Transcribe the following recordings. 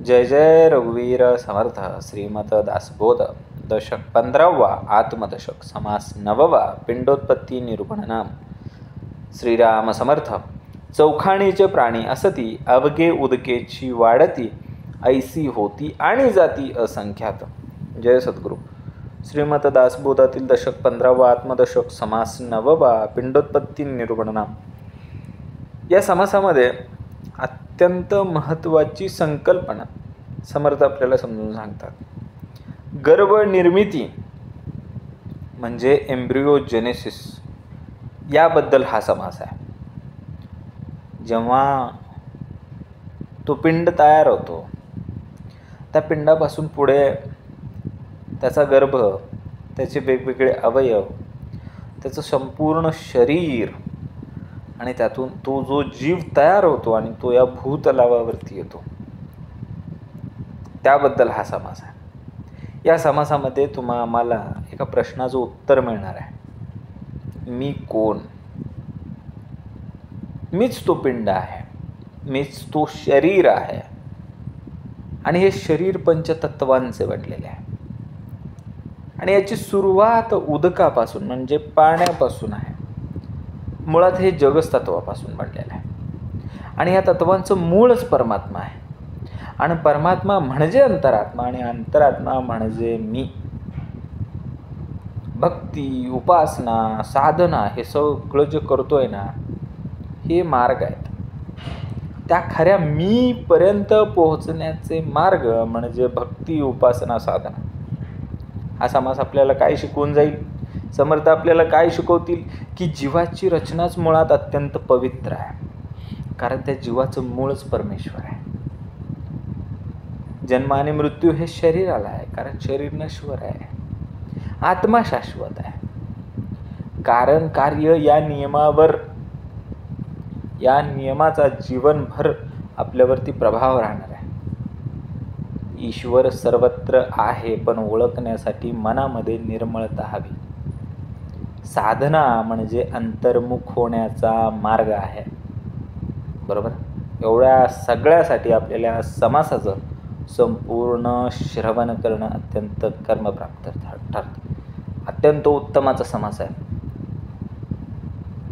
जय जय रघुवीर समर्थ. श्रीमत दासबोध. दशक 15वा. आत्मदशक. समास 9वा. पिंडोत्पत्ती निरूपणनाम. श्रीराम समर्थ. चौखाणीचे प्राणी असती, अवघे उदकेची वाढती, ऐसी होती आणि जाती असंख्यात. जय सद्गुरू. श्रीमत दासबोधातील दशक 15वा. आत्मदशक. समास 9वा. पिंडोत्पत्ती निरूपणनाम. या समासामध्ये अत्यंत महत्त्वाची संकल्पना समर्थ आपल्याला समजून सांगतात. गर्भ निर्मिती म्हणजे एम्ब्रिओजेनेसिस याबद्दल हा समास आहे. जेव्हा तो पिंड तयार होतो, त्या पिंडापासून पुढे त्याचा गर्भ, त्याचे वेगवेगळे अवयव, त्याचं संपूर्ण शरीर आणि त्यातून तो जो जीव तयार होतो आणि तो या भूतलावावरती येतो, त्याबद्दल हा समास आहे. या समासामध्ये आम्हाला एका प्रश्नाचं उत्तर मिळणार आहे. मी कोण? मीच तो पिंड आहे, मीच तो शरीर आहे आणि हे शरीर पंचतत्वांचे बनलेले आहे आणि याची सुरुवात उदकापासून म्हणजे पाण्यापासून आहे. मुळात हे जगच तत्वापासून बनलेलं आहे आणि या तत्वांचं मूळच परमात्मा आहे आणि परमात्मा म्हणजे अंतरात्मा आणि अंतरात्मा म्हणजे मी. भक्ती, उपासना, साधना हे सगळं जे करतोय ना, हे मार्ग आहेत. त्या खऱ्या मी पर्यंत पोहोचण्याचे मार्ग म्हणजे भक्ती, उपासना, साधना. हा समास आपल्याला काय शिकवून जाईल? समर्थ आपल्याला काय शिकवतील? की जीवाची रचनाच मुळात अत्यंत पवित्र आहे, कारण त्या जीवाचं मूळच परमेश्वर आहे. जन्म आणि मृत्यू हे शरीराला आहे, कारण शरीर नश्वर आहे. आत्मा शाश्वत आहे, कारण कार्य या नियमाचा जीवनभर आपल्यावरती प्रभाव राहणार आहे. ईश्वर सर्वत्र आहे, पण ओळखण्यासाठी मनामध्ये निर्मळता हवी. साधना म्हणजे अंतर्मुख होण्याचा मार्ग आहे. बरोबर. एवढ्या सगळ्यासाठी आपल्याला समासाचं संपूर्ण श्रवण करणं अत्यंत कर्मप्राप्त ठरतं. अत्यंत उत्तमाचा समास आहे.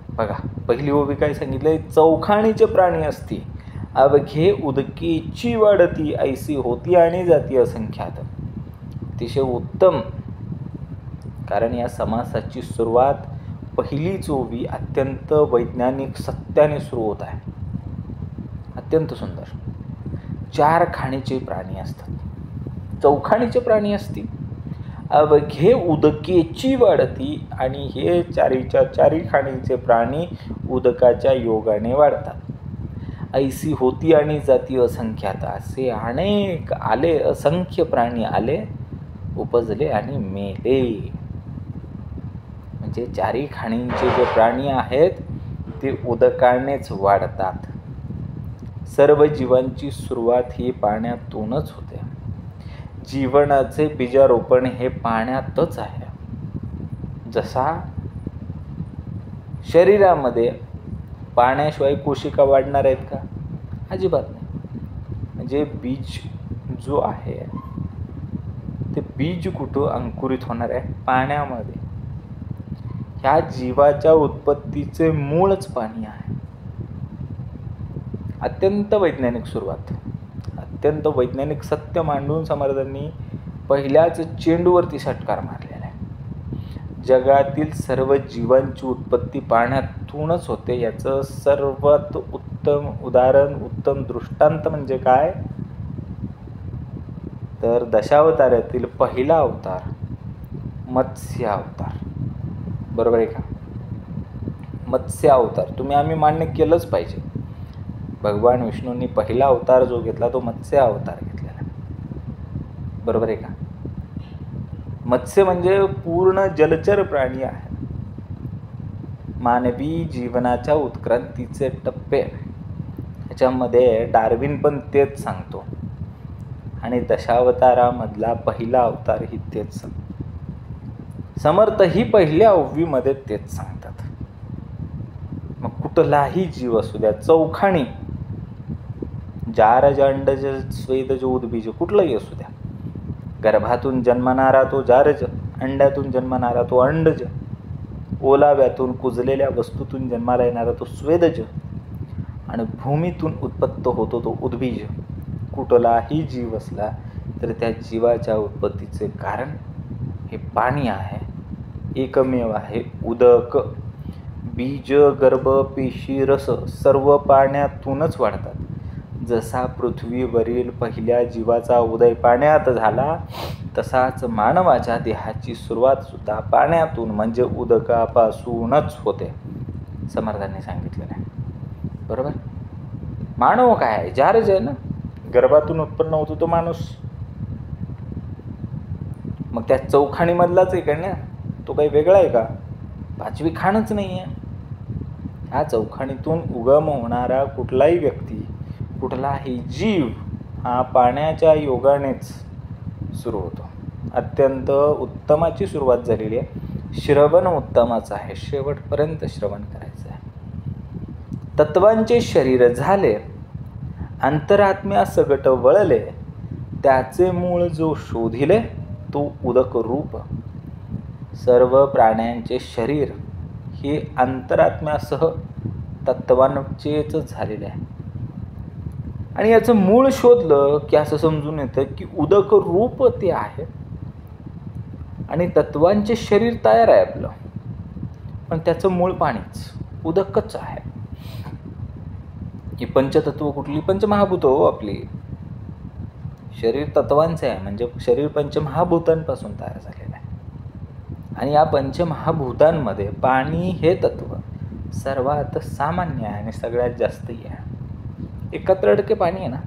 बघा, पहिली ओवी काय सांगितलंय? चौखाणीचे प्राणी असती, अवघे उदकेची वाढती, ऐसी होती आणि जाती असंख्यात. अतिशय उत्तम, कारण या समासाची सुरुवात पहिलीच ओवी अत्यंत वैज्ञानिक सत्याने सुरू होत आहे. अत्यंत सुंदर. 4 खाणीचे प्राणी असतात. चौखाणीचे प्राणी असतील, अवघे उदकेची वाढती, आणि हे चारी खाणीचे प्राणी उदकाच्या योगाने वाढतात. ऐसी होती आणि जाती असंख्यात. असे अनेक आले, असंख्य प्राणी आले, उपजले आणि मेले. म्हणजे 4 खाणींचे जे प्राणी आहेत ते उदकानेच वाढतात. सर्व जीवांची सुरुवात ही पाण्यातूनच होते. जीवनाचे बीजारोपण हे पाण्यातच आहे. जसा शरीरामध्ये पाण्याशिवाय कोशिका वाढणार आहेत का? अजिबात नाही. म्हणजे बीज जो आहे ते बीज कुठं अंकुरित होणार आहे? पाण्यामध्ये. ह्या जीवाच्या उत्पत्तीचे मूळच पाणी आहे. अत्यंत वैज्ञानिक सुरुवात, अत्यंत वैज्ञानिक सत्य मांडून समर्थांनी पहिल्याच चेंडूवरती षटकार मारलेला आहे. जगातील सर्व जीवांची उत्पत्ती पाण्यातूनच होते. याचं सर्वात उत्तम उदाहरण, उत्तम दृष्टांत म्हणजे काय? तर दशावतारातील पहिला अवतार मत्स्य अवतार. बरोबर आहे का? मत्स्य अवतार आम्ही मान्य केलंच पाहिजे. भगवान विष्णूंनी पहिला अवतार जो घेतला तो मत्स्य अवतार घेतलेला. बरोबर आहे का? मत्स्य म्हणजे पूर्ण जलचर प्राणी आहे. मानवी जीवनाच्या उत्क्रांतीचे टप्पे ह्याच्यामध्ये डार्विन पण तेच सांगतो आणि दशावतारामधला पहिला अवतार ही तेच सांगतो. समर्थ ही पहिल्या ओवीमध्ये तेच सांगतात. मग कुठलाही जीव असू द्या, चौखाणी जारज अंडज स्वेदज उद्बीज कुठलंही असू द्या, गर्भातून जन्मणारा तो जारज, अंड्यातून जन्मणारा तो अंडज, ओलाव्यातून कुजलेल्या वस्तूतून जन्माला येणारा तो स्वेदज, आणि भूमीतून उत्पत्त होतो तो उद्बीज. कुठलाही जीव असला तर त्या जीवाच्या उत्पत्तीचे कारण हे पाणी आहे, एकमेव आहे उदक. बीज, गर्भ, पेशी, रस सर्व पाण्यातूनच वाढतात. जसा पृथ्वीवरील पहिल्या जीवाचा उदय पाण्यात झाला, तसाच मानवाच्या देहाची सुरुवात सुद्धा पाण्यातून म्हणजे उदकापासूनच होते, समर्थांनी सांगितलेलं आहे. बरोबर. मानव काय आहे? जारज आहे ना, गर्भातून उत्पन्न होतो तो माणूस. मग त्या चौखाणीमधलाच एक आहे ना, तो काही वेगळा आहे का? पाचवी खाणच नाही आहे. ह्या चौखाणीतून उगम होणारा कुठलाही व्यक्ती, कुठलाही जीव हा पाण्याच्या योगानेच सुरू होतो. अत्यंत उत्तमाची सुरुवात झालेली आहे. श्रवण उत्तमाचं आहे, शेवटपर्यंत श्रवण करायचं आहे. तत्वांचे शरीर झाले, अंतरात्म्या सगट वळले, त्याचे मूळ जो शोधिले तो उदक रूप. सर्व प्राण्यांचे शरीर हे अंतरात्म्यासह तत्वांचेच झालेले आहे. आणि याचं मूळ शोधलं की असं समजून येतं की उदक रूप ते आहे आणि तत्वांचे शरीर तयार आहे आपलं, पण त्याचं मूळ पाणीच, उदकच आहे. ही पंचतत्व कुठली? पंचमहाभूत हो आपली. शरीर तत्वांचे आहे म्हणजे शरीर पंचमहाभूतांपासून तयार झालेलं आहे. आणि या पंचमहाभूतांमध्ये पाणी हे तत्व सर्वात सामान्य आहे आणि सगळ्यात जास्तही आहे. 71% पाणी आहे ना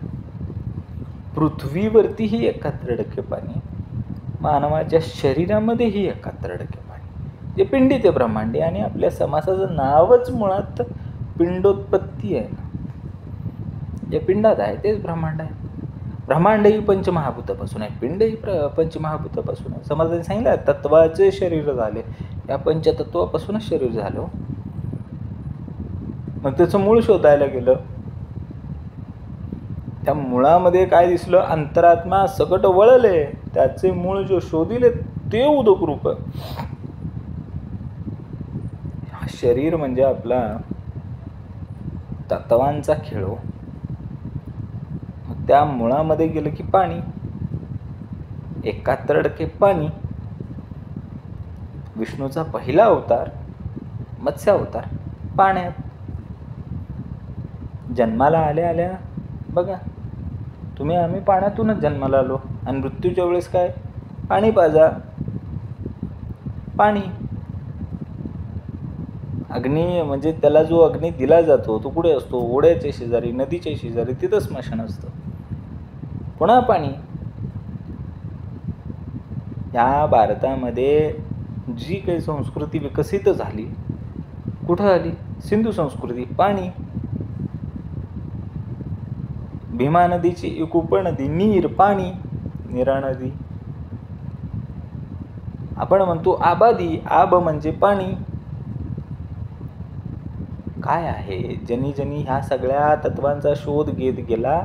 पृथ्वीवरतीही, 71% पाणी मानवाच्या शरीरामध्येही, 71% पाणी. जे पिंडी ते ब्रह्मांडी, आणि आपल्या समासाचं नावच मुळात पिंडोत्पत्ती आहे ना. जे पिंडात आहे तेच ब्रह्मांड आहे. ब्रह्मांडही पंचमहाभूतापासून आहे, पिंडही पंचमहाभूतापासून आहे. समाजाने सांगितलं तत्वाचे शरीर झाले, या पंचतत्वापासूनच शरीर झालं. मग त्याचं मूळ शोधायला गेलं, त्या मुळामध्ये काय दिसलं? अंतरात्मा सकट वळले, त्याचे मूळ जो शोधिले ते उदक रूप. शरीर म्हणजे आपला तत्वांचा खेळ. त्या मुळामध्ये गेलं की पाणी, 71% पाणी. विष्णूचा पहिला अवतार मत्स्य अवतार पाण्यात. जन्माला आल्या आल्या बघा तुम्ही, आम्ही पाण्यातूनच जन्माला आलो. आणि मृत्यूच्या वेळेस काय? पाणी पाजा, पाणी. अग्नी म्हणजे त्याला जो अग्नी दिला जातो तो कुठे असतो? ओढ्याच्या शेजारी, नदीच्या शेजारी, तिथं स्मशान असतं. पुन्हा पाणी. या भारतामध्ये जी काही संस्कृती विकसित झाली कुठं आली? सिंधू संस्कृती. पाणी. भीमा नदीची एक उपनदी, नीर, पाणी, नीरा नदी. आपण म्हणतो आबादी, आब म्हणजे पाणी. काय आहे? ज्यांनी ज्यांनी ह्या सगळ्या तत्वांचा शोध घेत गेला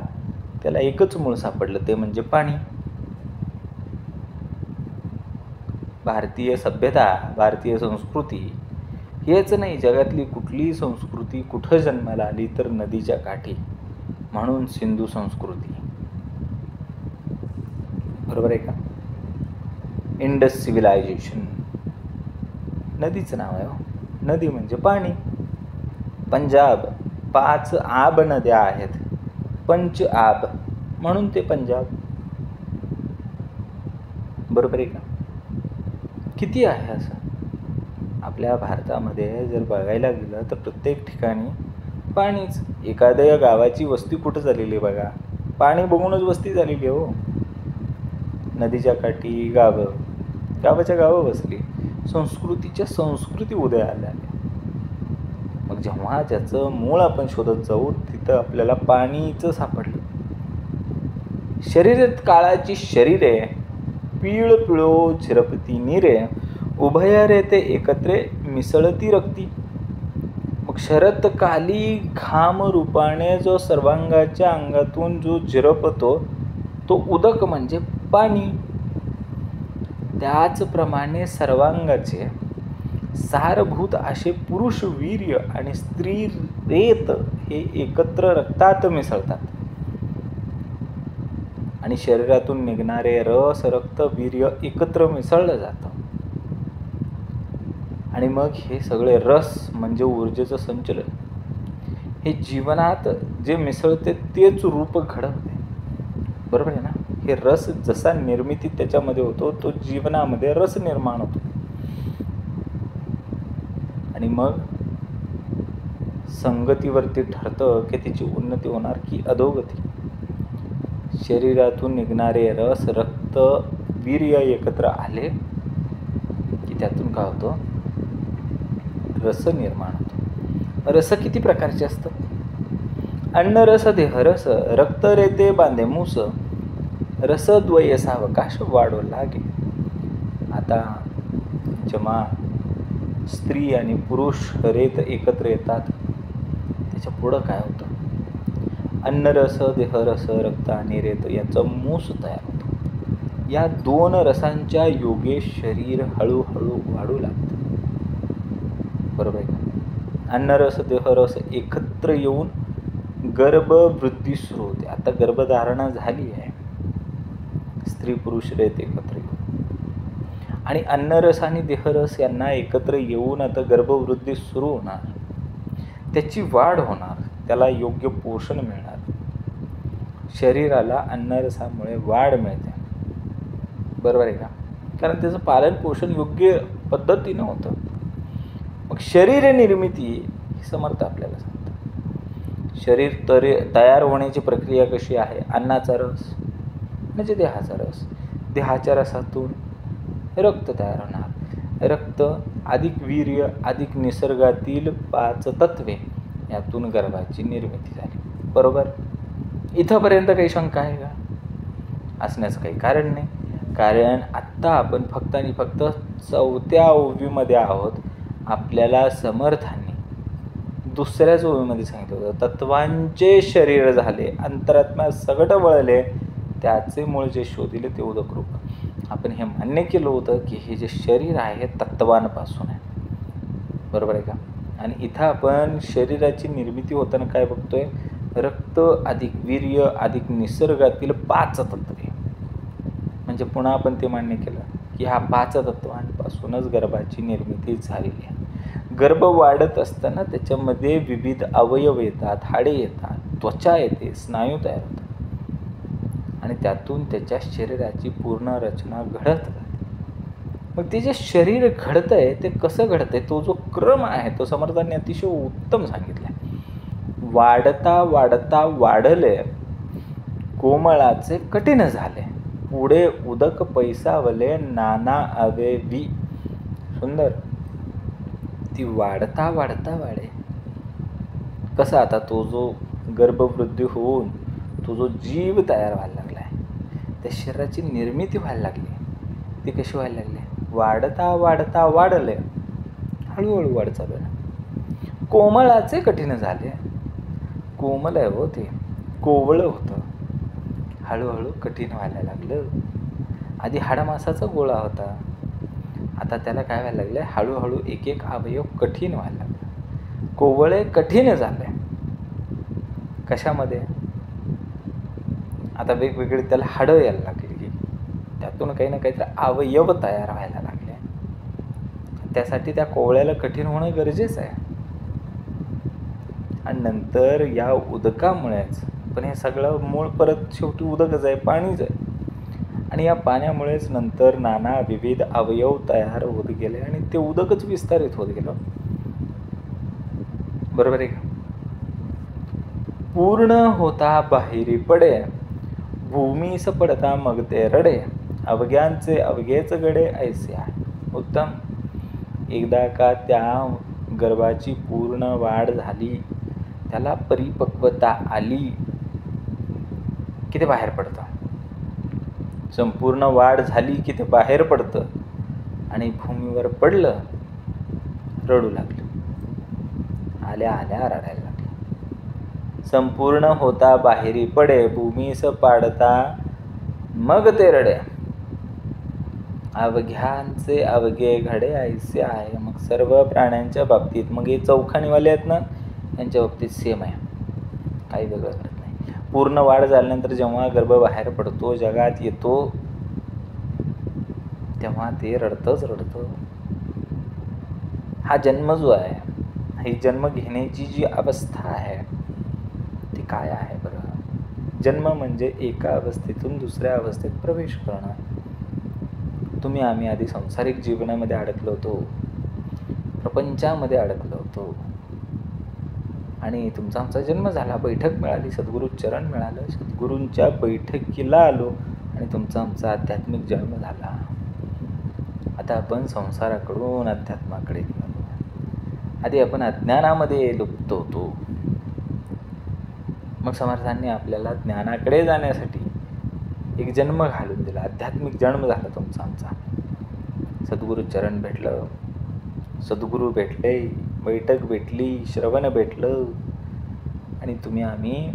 त्याला एकच मूळ सापडलं, ते म्हणजे पाणी. भारतीय सभ्यता, भारतीय संस्कृती हेच नाही, जगातली कुठलीही संस्कृती कुठं जन्माला आली तर नदीच्या काठी, म्हणून सिंधू संस्कृती. बरोबर आहे का? इंडस सिव्हिलायझेशन नदीचं नाव आहे. नदी म्हणजे पाणी. पंजाब, 5 आब नद्या आहेत, पंच आब, म्हणून ते पंजाब. बरोबर आहे का? किती आहे असं? आपल्या भारतामध्ये जर बघायला गेलं तर प्रत्येक ठिकाणी पाणीच. एखाद्या गावाची वस्ती कुठं झालेली आहे बघा, पाणी बघूनच वस्ती झालेली आहे हो. नदीच्या काठी गावं, गावाच्या गावं बसली. संस्कृतीच्या संस्कृती उदयाला आल्या. मग जेव्हा ज्याचं मूळ आपण शोधत जाऊ तिथं आपल्याला पाणीचं सापडलं. शरीरात काळाची शरीरे, पीळ पिळो झिरपती नीरे, उभय रे ते एकत्रे मिसळती रक्ती. मग शरतकाली घाम रूपाने जो सर्वांगाच्या अंगातून जो झिरपतो तो उदक म्हणजे पाणी. त्याचप्रमाणे सर्वांगाचे सारभूत असे पुरुष वीर्य आणि स्त्री रेत हे एकत्र रक्तात मिसळतात आणि शरीरातून निघणारे रस रक्त वीर्य एकत्र मिसळलं जातं आणि मग हे सगळे रस म्हणजे ऊर्जेचं संचलन हे जीवनात जे मिसळते तेच रूप घडवते. बरोबर आहे ना. हे रस जसा निर्मिती त्याच्यामध्ये होतो तो जीवनामध्ये रस निर्माण होतो आणि मग संगतीवरती ठरतं की त्याची उन्नती होणार की अधोगती. शरीरातून निघणारे रस रक्त वीर्य एकत्र आले की त्यातून काय होतं, रस निर्माण होतो. रस किती प्रकारचे असतात? अन्नरस देहरस रक्त रेते बांधे मूस रस द्वय सावकाश वाढो लागे. आता जेव्हा स्त्री आणि पुरुष रेत एकत्र येतात त्याच्या पुढं काय होतं, अन्नरस देहरस रक्त आणि रेत याचा मूस तयार होतो. या दोन रसांच्या योगे शरीर हळूहळू वाढू लागतं. बरोबर आहे का. अन्नरस देहरस एकत्र येऊन गर्भवृद्धी सुरू होते. आता गर्भधारणा झाली आहे, स्त्री पुरुष रेत एकत्र येऊन आणि अन्नरस आणि देहरस यांना एकत्र येऊन आता गर्भवृद्धी सुरू होणार, त्याची वाढ होणार, त्याला योग्य पोषण मिळणार. शरीराला अन्नरसामुळे वाढ मिळते. बरोबर आहे का. कारण त्याचं पालन पोषण योग्य पद्धतीनं होतं. मग शरीर निर्मिती ही समर्थ आपल्याला सांगतं. शरीर तयार होण्याची प्रक्रिया कशी आहे. अन्नाचा रस म्हणजे देहाचा रस, देहाच्या रसातून रक्त तयार होणार, रक्त अधिक वीर्य अधिक निसर्गातील 5 तत्वे यातून गर्भाची निर्मिती झाली. बरोबर. इथंपर्यंत काही शंका आहे का? असण्याचं काही कारण नाही. कारण आत्ता आपण फक्त आणि फक्त 4थ्या ओवीमध्ये आहोत. आपल्याला समर्थांनी दुसऱ्याच ओवीमध्ये सांगितलं होतं, तत्वांचे शरीर झाले अंतरात्मा सगट वळले त्याचे मूळ जे शोधिले ते उदक रूप. आपण हे मान्य केलं होतं की हे जे शरीर आहे हे तत्वांपासून आहे. बरोबर आहे का. आणि इथं आपण शरीराची निर्मिती होताना काय बघतोय, रक्त अधिक वीर्य अधिक निसर्गातील 5 तत्वे. म्हणजे पुन्हा आपण ते मान्य केलं की ह्या 5 तत्वांपासूनच गर्भाची निर्मिती झालेली आहे. गर्भ वाढत असताना त्याच्यामध्ये विविध अवयव येतात, हाडे येतात, त्वचा येते, स्नायू तयार होतात आणि त्यातून त्याच्या शरीराची पूर्ण रचना घडत जाते. मग ते जे शरीर घडतंय ते कसं घडतंय, तो जो क्रम आहे तो समर्थांनी अतिशय उत्तम सांगितला. वाढता वाढता वाढले कोमळाचे कठीण झाले, पुढे उदक पैसावले नाना अवेवी. सुंदर. ती वाढता वाढता वाढे कसं, आता तो जो गर्भवृद्धी होऊन तो जो जीव तयार व्हायला लागला आहे, त्या शरीराची निर्मिती व्हायला लागली. ती कशी व्हायला लागली, वाढता वाढता वाढले, हळूहळू वाढ चालू आहे. कोमळाचे कठीण झाले, कोमल आहे हो ते, कोवळं होतं, हळूहळू कठीण व्हायला लागलं. आधी हाडामासाचा गोळा होता, आता त्याला काय व्हायला लागलं, हळूहळू एक एक अवयव कठीण व्हायला लागले, कोवळे कठीण झाले. कशामध्ये, आता वेगवेगळे त्याला हाडं यायला लागली, त्यातून काही ना काहीतरी अवयव तयार व्हायला लागले. त्यासाठी त्या कोवळ्याला कठीण होणं गरजेचं आहे. आणि नंतर या उदकामुळेच, पण हे सगळं मूळ परत शेवटी उदकच आहे, पाणीच आहे. आणि या पाण्यामुळेच नंतर नाना विविध अवयव तयार होत गेले आणि ते उदकच विस्तारित होत गेलं. बरोबर आहे का. पूर्ण होता बाहेरी पडे, भूमीस पडता मग ते रडे, अवघ्यांचे अवघेच गडे ऐसे आहे. उत्तम. एकदा का त्या गर्भाची पूर्ण वाढ झाली, त्याला परिपक्वता आली की ते बाहेर पडतं. संपूर्ण वाढ झाली की ते बाहेर पडतं आणि भूमीवर पडलं, रडू लागलं. आल्या आल्या रडायला लागला. संपूर्ण होता बाहेरी पडे, भूमीस पाडता मग ते रडे. अवघ्यांचे अवघे घडे ऐसे आहे. मग सर्व प्राण्यांच्या बाबतीत, मग हे चौखाणीवाले आहेत ना, यांच्या बाबतीत सेम आहे, काही वेगळं करत नाही. पूर्ण वाढ झाल्यानंतर जेव्हा गर्भ बाहेर पडतो, जगात येतो, तेव्हा ते रडतंच रडतं. हा जन्म जो आहे, ही जन्म घेण्याची जी अवस्था आहे ती काय आहे बरं? जन्म म्हणजे एका अवस्थेतून दुसऱ्या अवस्थेत प्रवेश करणं. तुम्ही आम्ही आधी सांसारिक जीवनामध्ये अडकलो होतो, प्रपंचामध्ये अडकलो होतो, आणि तुमचा आमचा जन्म झाला, बैठक मिळाली, सद्गुरू चरण मिळालं, सद्गुरूंच्या बैठकीला आलो आणि तुमचा आमचा आध्यात्मिक जन्म झाला. आता आपण संसाराकडून अध्यात्माकडे निघालो. आधी आपण अज्ञानामध्ये लुप्त होतो. मग समर्थांनी आपल्याला ज्ञानाकडे जाण्यासाठी एक जन्म घालून दिला, आध्यात्मिक जन्म झाला तुमचा आमचा. सद्गुरू चरण भेटलं, सद्गुरू भेटले, बैठक भेटली, श्रवण भेटलं, आणि तुम्ही आम्ही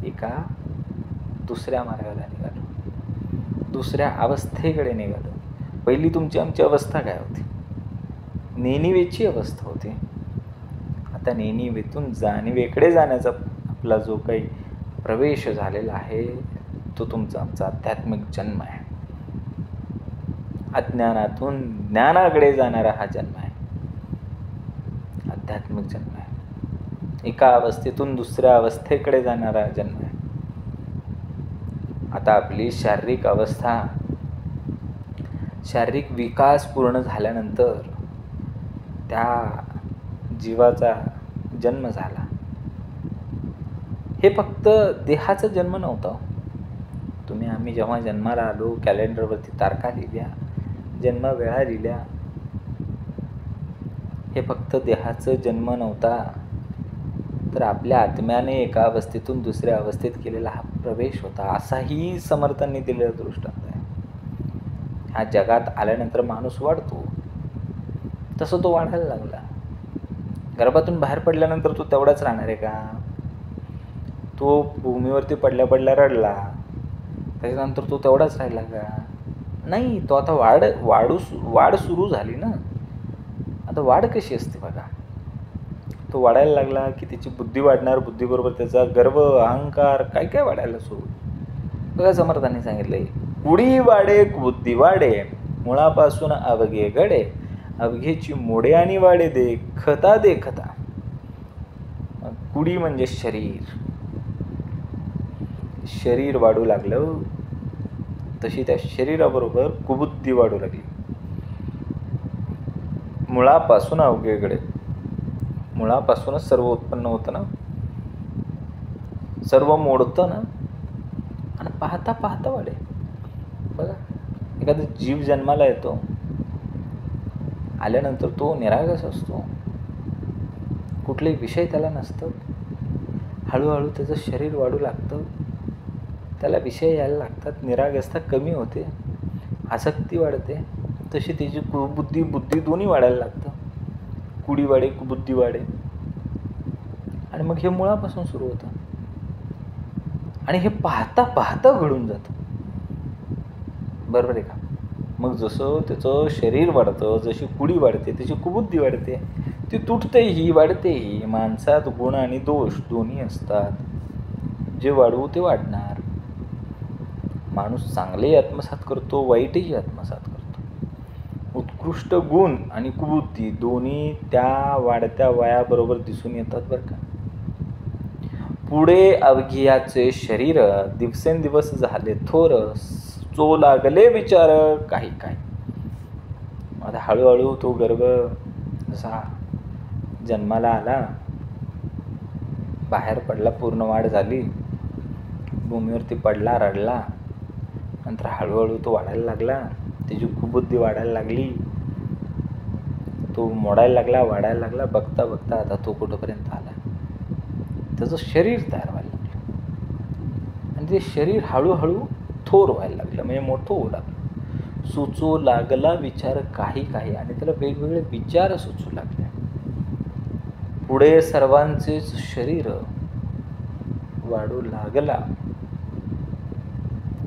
एका दुसऱ्या मार्गाला निघालो, दुसऱ्या अवस्थेकडे निघालो. पहिली तुमची आमची अवस्था काय होती? नेणिवेची अवस्था होती. आता नेणिवेतून जाणिवेकडे जाण्याचा आपला जो काही प्रवेश झालेला आहे तो तुमचा आमचा आध्यात्मिक जन्म आहे. अज्ञानातून ज्ञानाकडे जाणारा हा जन्म आहे, आध्यात्मिक जन्म आहे. एका अवस्थेतून दुसऱ्या अवस्थेकडे जाणारा जन्म आहे. आता आपली शारीरिक अवस्था, शारीरिक विकास पूर्ण झाल्यानंतर त्या जीवाचा जन्म झाला. हे फक्त देहाचा जन्म नव्हता. तुम्ही आम्ही जेव्हा जन्माला आलो, कॅलेंडरवरती तारखा लिहिल्या, जन्मवेळा लिहिल्या, हे फक्त देहाचा जन्म नव्हता, तर आपल्या आत्म्याने एका अवस्थेतून दुसऱ्या अवस्थेत केलेला हा प्रवेश होता, असाही समर्थांनी दिलेला दृष्टांत आहे. ह्या जगात आल्यानंतर माणूस वाढतो, तसं तो वाढायला लागला. गर्भातून बाहेर पडल्यानंतर तो तेवढाच राहणार आहे का? तो भूमीवरती पडल्या पडल्या रडला, त्याच्यानंतर तो तेवढाच राहिला का? नाही, तो आता वाढ सुरू झाली ना. आता वाढ कशी असते बघा, तो वाढायला लागला की त्याची बुद्धी वाढणार, बुद्धीबरोबर त्याचा गर्व, अहंकार, काय काय वाढायला सुरू. बघा समर्थांनी सांगितलंय, कुडी वाढे बुद्धी वाढे, मुळापासून अवघे घडे, अवघेची मोडे आणि वाढे देखता देखता. कुडी म्हणजे शरीर, शरीर वाढू लागलं तशी त्या शरीराबरोबर कुबुद्धी वाढू लागली. मुळापासून अवघेकडे, मुळापासूनच सर्व उत्पन्न होतं ना, सर्व मोडतं ना, आणि पाहता पाहता वाढे. बघा, एखादा जीव जन्माला येतो, आल्यानंतर तो निरागस असतो, कुठलेही विषय त्याला नसतं. हळूहळू त्याचं शरीर वाढू लागतं, त्याला विषय यायला लागतात, निरागसता कमी होते, आसक्ती वाढते, तशी त्याची कुबुद्धी, बुद्धी दोन्ही वाढायला लागतं. कुडी वाढे, कुबुद्धी वाढे, आणि मग हे मुळापासून सुरू होतं, आणि हे पाहता पाहता घडून जातं. बरोबर आहे का? मग जसं त्याचं शरीर वाढतं, जशी कुडी वाढते, त्याची कुबुद्धी वाढते, ती तुटतेही वाढतेही. माणसात गुण आणि दोष दोन्ही असतात, जे वाढवू ते वाढणार. माणूस चांगलेही आत्मसात करतो, वाईटही आत्मसात करतो. उत्कृष्ट गुण आणि कुबुद्धी दोन्ही त्या वाढत्या वयाबरोबर दिसून येतात बरं का. पुढे अवघियाचे शरीर दिवसेंदिवस झाले थोर, चो लागले विचार काही काही. आता हळूहळू तो गर्भ जसा जन्माला आला, बाहेर पडला, पूर्ण वाढ झाली, भूमीवरती पडला, रडला, नंतर हळूहळू तो वाढायला लागला, त्याची कुबुद्धी वाढायला लागली, तो मोडायला लागला, वाढायला लागला. बघता बघता आता तो कुठंपर्यंत आला, त्याचं शरीर तयार व्हायला लागलं, आणि ते शरीर हळूहळू थोर व्हायला लागलं, म्हणजे मोठं होऊ लागलं. सुचू लागला विचार काही काही, आणि त्याला वेगवेगळे विचार सुचू लागले. पुढे सर्वांचेच शरीर वाढू लागला.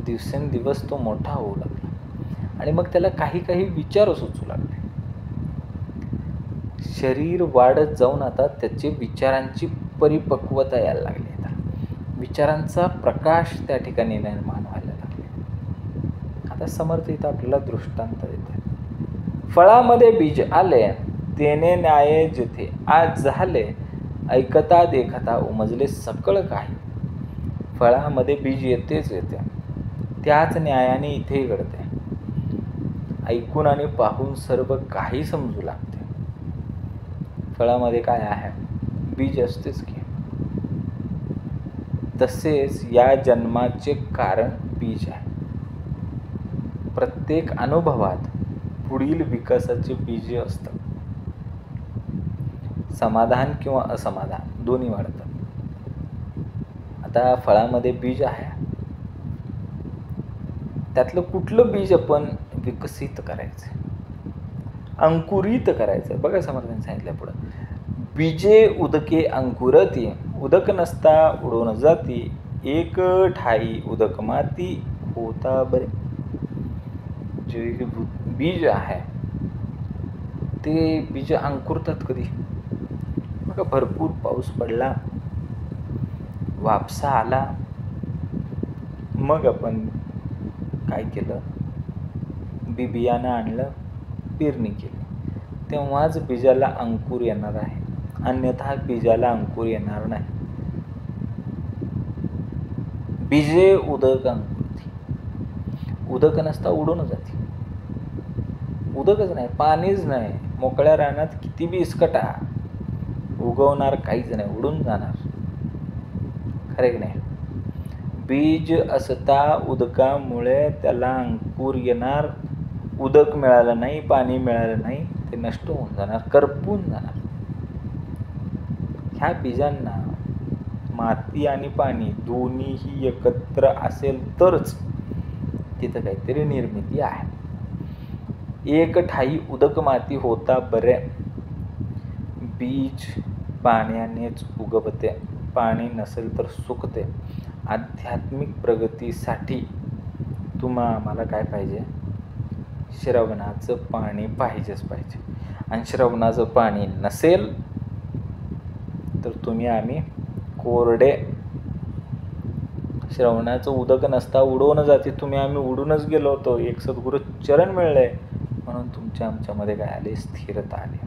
दिवसेंदिवस तो मोठा होऊ लागला आणि मग त्याला काही काही विचार सुचू लागले. शरीर वाढत जाऊन आता त्याचे विचारांची परिपक्वता यायला लागली. विचारांचा प्रकाश त्या ठिकाणी निर्माण व्हायला लागले. आता समर्थ इथं आपल्याला दृष्टांत देतात. फळामध्ये बीज आले तेने न्याये जेथे आज झाले, ऐकता देखता उमजले सकळ काही. फळामध्ये बीज येतेच येते, त्याच न्यायाने इथेही घडते. ऐकून आणि पाहून सर्व काही समजू लागते. फळामध्ये काय आहे? बीज असतेच की. तसेच या जन्माचे कारण बीज आहे. प्रत्येक अनुभवात पुढील विकासाचे बीज असतात. समाधान किंवा असमाधान दोन्ही वाढतात. आता फळामध्ये बीज आहे, त्यातलं कुठलं बीज आपण विकसित करायचं, अंकुरित करायचं? बघा समर्थांनी सांगितलं पुढं, बीजे उदके अंकुरती, उदक नसता उडून जाती, एक ठाई उदक माती होता बरे. जे बीज आहे ते बीज अंकुरतात कधी? बघा, भरपूर पाऊस पडला, वापसा आला, मग आपण काय केलं? बियाणं आणलं, पेरणी केली, तेव्हाच बीजाला अंकुर येणार आहे, अन्यथा बीजाला अंकुर येणार नाही. बीजे उदक अंकुरती, उदक नसता उडून जाते. उदकच नाही, पाणीच नाही, मोकळ्या रानात किती बी इसकटा, उगवणार काहीच नाही, उडून जाणार. खरे की नाही? बीज असता उदकामुळे त्याला अंकुर येणार. उदक मिळालं नाही, पाणी मिळालं नाही, ते नष्ट होऊन जाणार, करपून जाणार. ह्या बीजांना माती आणि पाणी दोन्हीही एकत्र असेल तरच तिथं काहीतरी निर्मिती आहे. एक ठाई उदक माती होता बरे, बीज पाण्यानेच उगवते, पाणी नसेल तर सुकते. आध्यात्मिक प्रगतीसाठी आम्हाला काय पाहिजे? श्रवणाचं पाणी पाहिजेच पाहिजे. आणि श्रवणाचं पाणी नसेल तर आम्ही कोरडे. श्रवणाचं उदक नसता उडवून जाते, आम्ही उडूनच गेलो होतो. एक सद्गुरू चरण मिळले म्हणून आमच्यामध्ये काय आले? स्थिरता आली.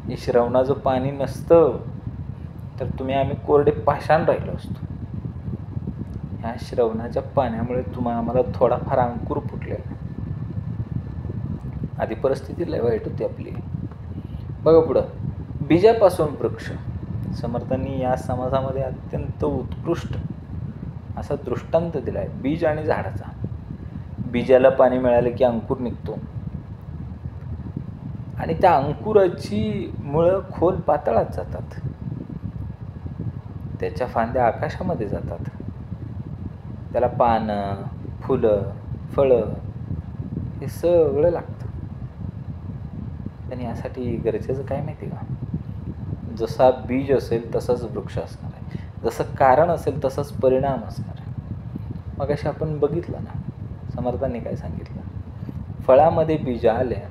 हे श्रवणाचं पाणी नसतं तर आम्ही कोरडे पाषाण राहिलो असतो. ह्या श्रवणाच्या पाण्यामुळे आम्हाला थोडाफार अंकुर फुटलेला. आधी परिस्थिती लय वाईट होती आपली. बघा पुढं, बीजापासून वृक्ष. समर्थांनी या समाजामध्ये अत्यंत उत्कृष्ट असा दृष्टांत दिला आहे बीज आणि झाडाचा. बीजाला पाणी मिळाले की अंकुर निघतो आणि त्या अंकुराची मुळं खोल पातळात जातात, त्याच्या फांद्या आकाशामध्ये जातात. त्याला पानं, फुलं, फळं हे सगळं लागतं. आणि यासाठी गरजेचं काय माहिती का? जसा बीज असेल तसाच वृक्ष असणार आहे, जसं कारण असेल तसाच परिणाम असणार आहे. मग अशी आपण बघितलं ना, समर्थांनी काय सांगितलं? फळामध्ये बीज आले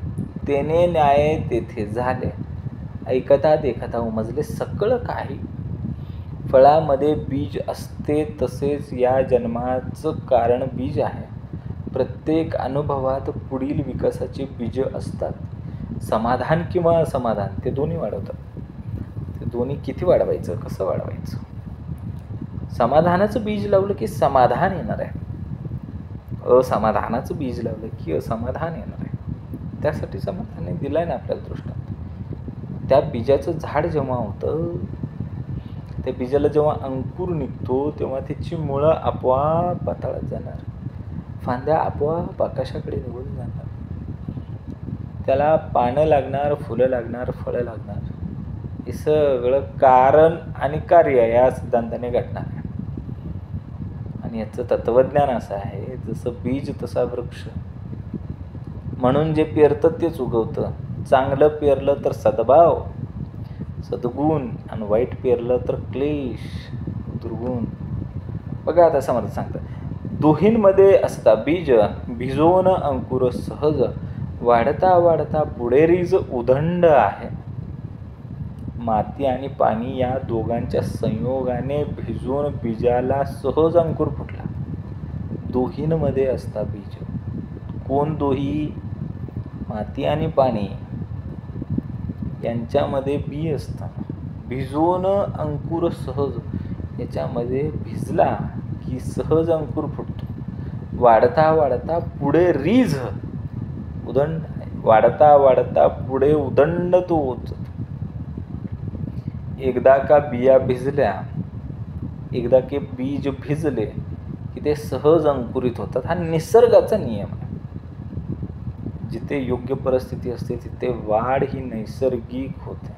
तेने न्याय तेथे झाले, ऐकता देखता उमजले सकळ काही. फळामध्ये बीज असते तसेच या जन्माचं कारण बीज आहे. प्रत्येक अनुभवात पुढील विकासाचे बीज असतात. समाधान किंवा असमाधान ते दोन्ही वाढवतात. ते दोन्ही किती वाढवायचं, कसं वाढवायचं? समाधानाचं बीज लावलं की समाधान येणार आहे, असमाधानाचं बीज लावलं की असमाधान येणार आहे. त्यासाठी समाधानाने दिलाय ना आपल्याला दृष्टांत. त्या बीजाचं झाड जेव्हा होतं, त्या बीजाला जेव्हा अंकुर निघतो तेव्हा त्याची मुळं आपोआप पाताळात जाणार, फांद्या आपोआप आकाशाकडे निघून जाणार. त्याला पानं लागणार, फुलं लागणार, फळं लागणार. हे सगळं कारण आणि कार्य या सिद्धांताने घडणार आहे. आणि याचं तत्वज्ञान असं आहे, जसं बीज तसा वृक्ष. म्हणून जे पेरतं तेच उगवतं. चांगलं पेरलं तर सद्भाव, सद्गुण, आणि वाईट पेरलं तर क्लेश, दुर्गुण. बघा आता समर्थ सांगतात, दोहींमध्ये असता बीज, भिजवून अंकुर सहज, वाढता वाढता पुढे रीज उदंड आहे. माती आणि पाणी या दोघांच्या संयोगाने भिजवून बीजाला सहज अंकुर फुटला. दोहींमध्ये असता बीज. कोण दोही? माती आणि पाणी यांच्यामध्ये बी असतं. भिजवून अंकुर सहज, याच्यामध्ये भिजला की सहज अंकुर फुटतो. वाढता वाढता पुढे रीज उदंड, वाढता वाढता पुढे उदंड तो होत. एकदा का बिया भिजल्या, एकदा के बीज भिजले की ते सहज अंकुरित होतात. हा निसर्गाचा नियम आहे. जिथे योग्य परिस्थिती असते तिथे वाढ ही नैसर्गिक होते.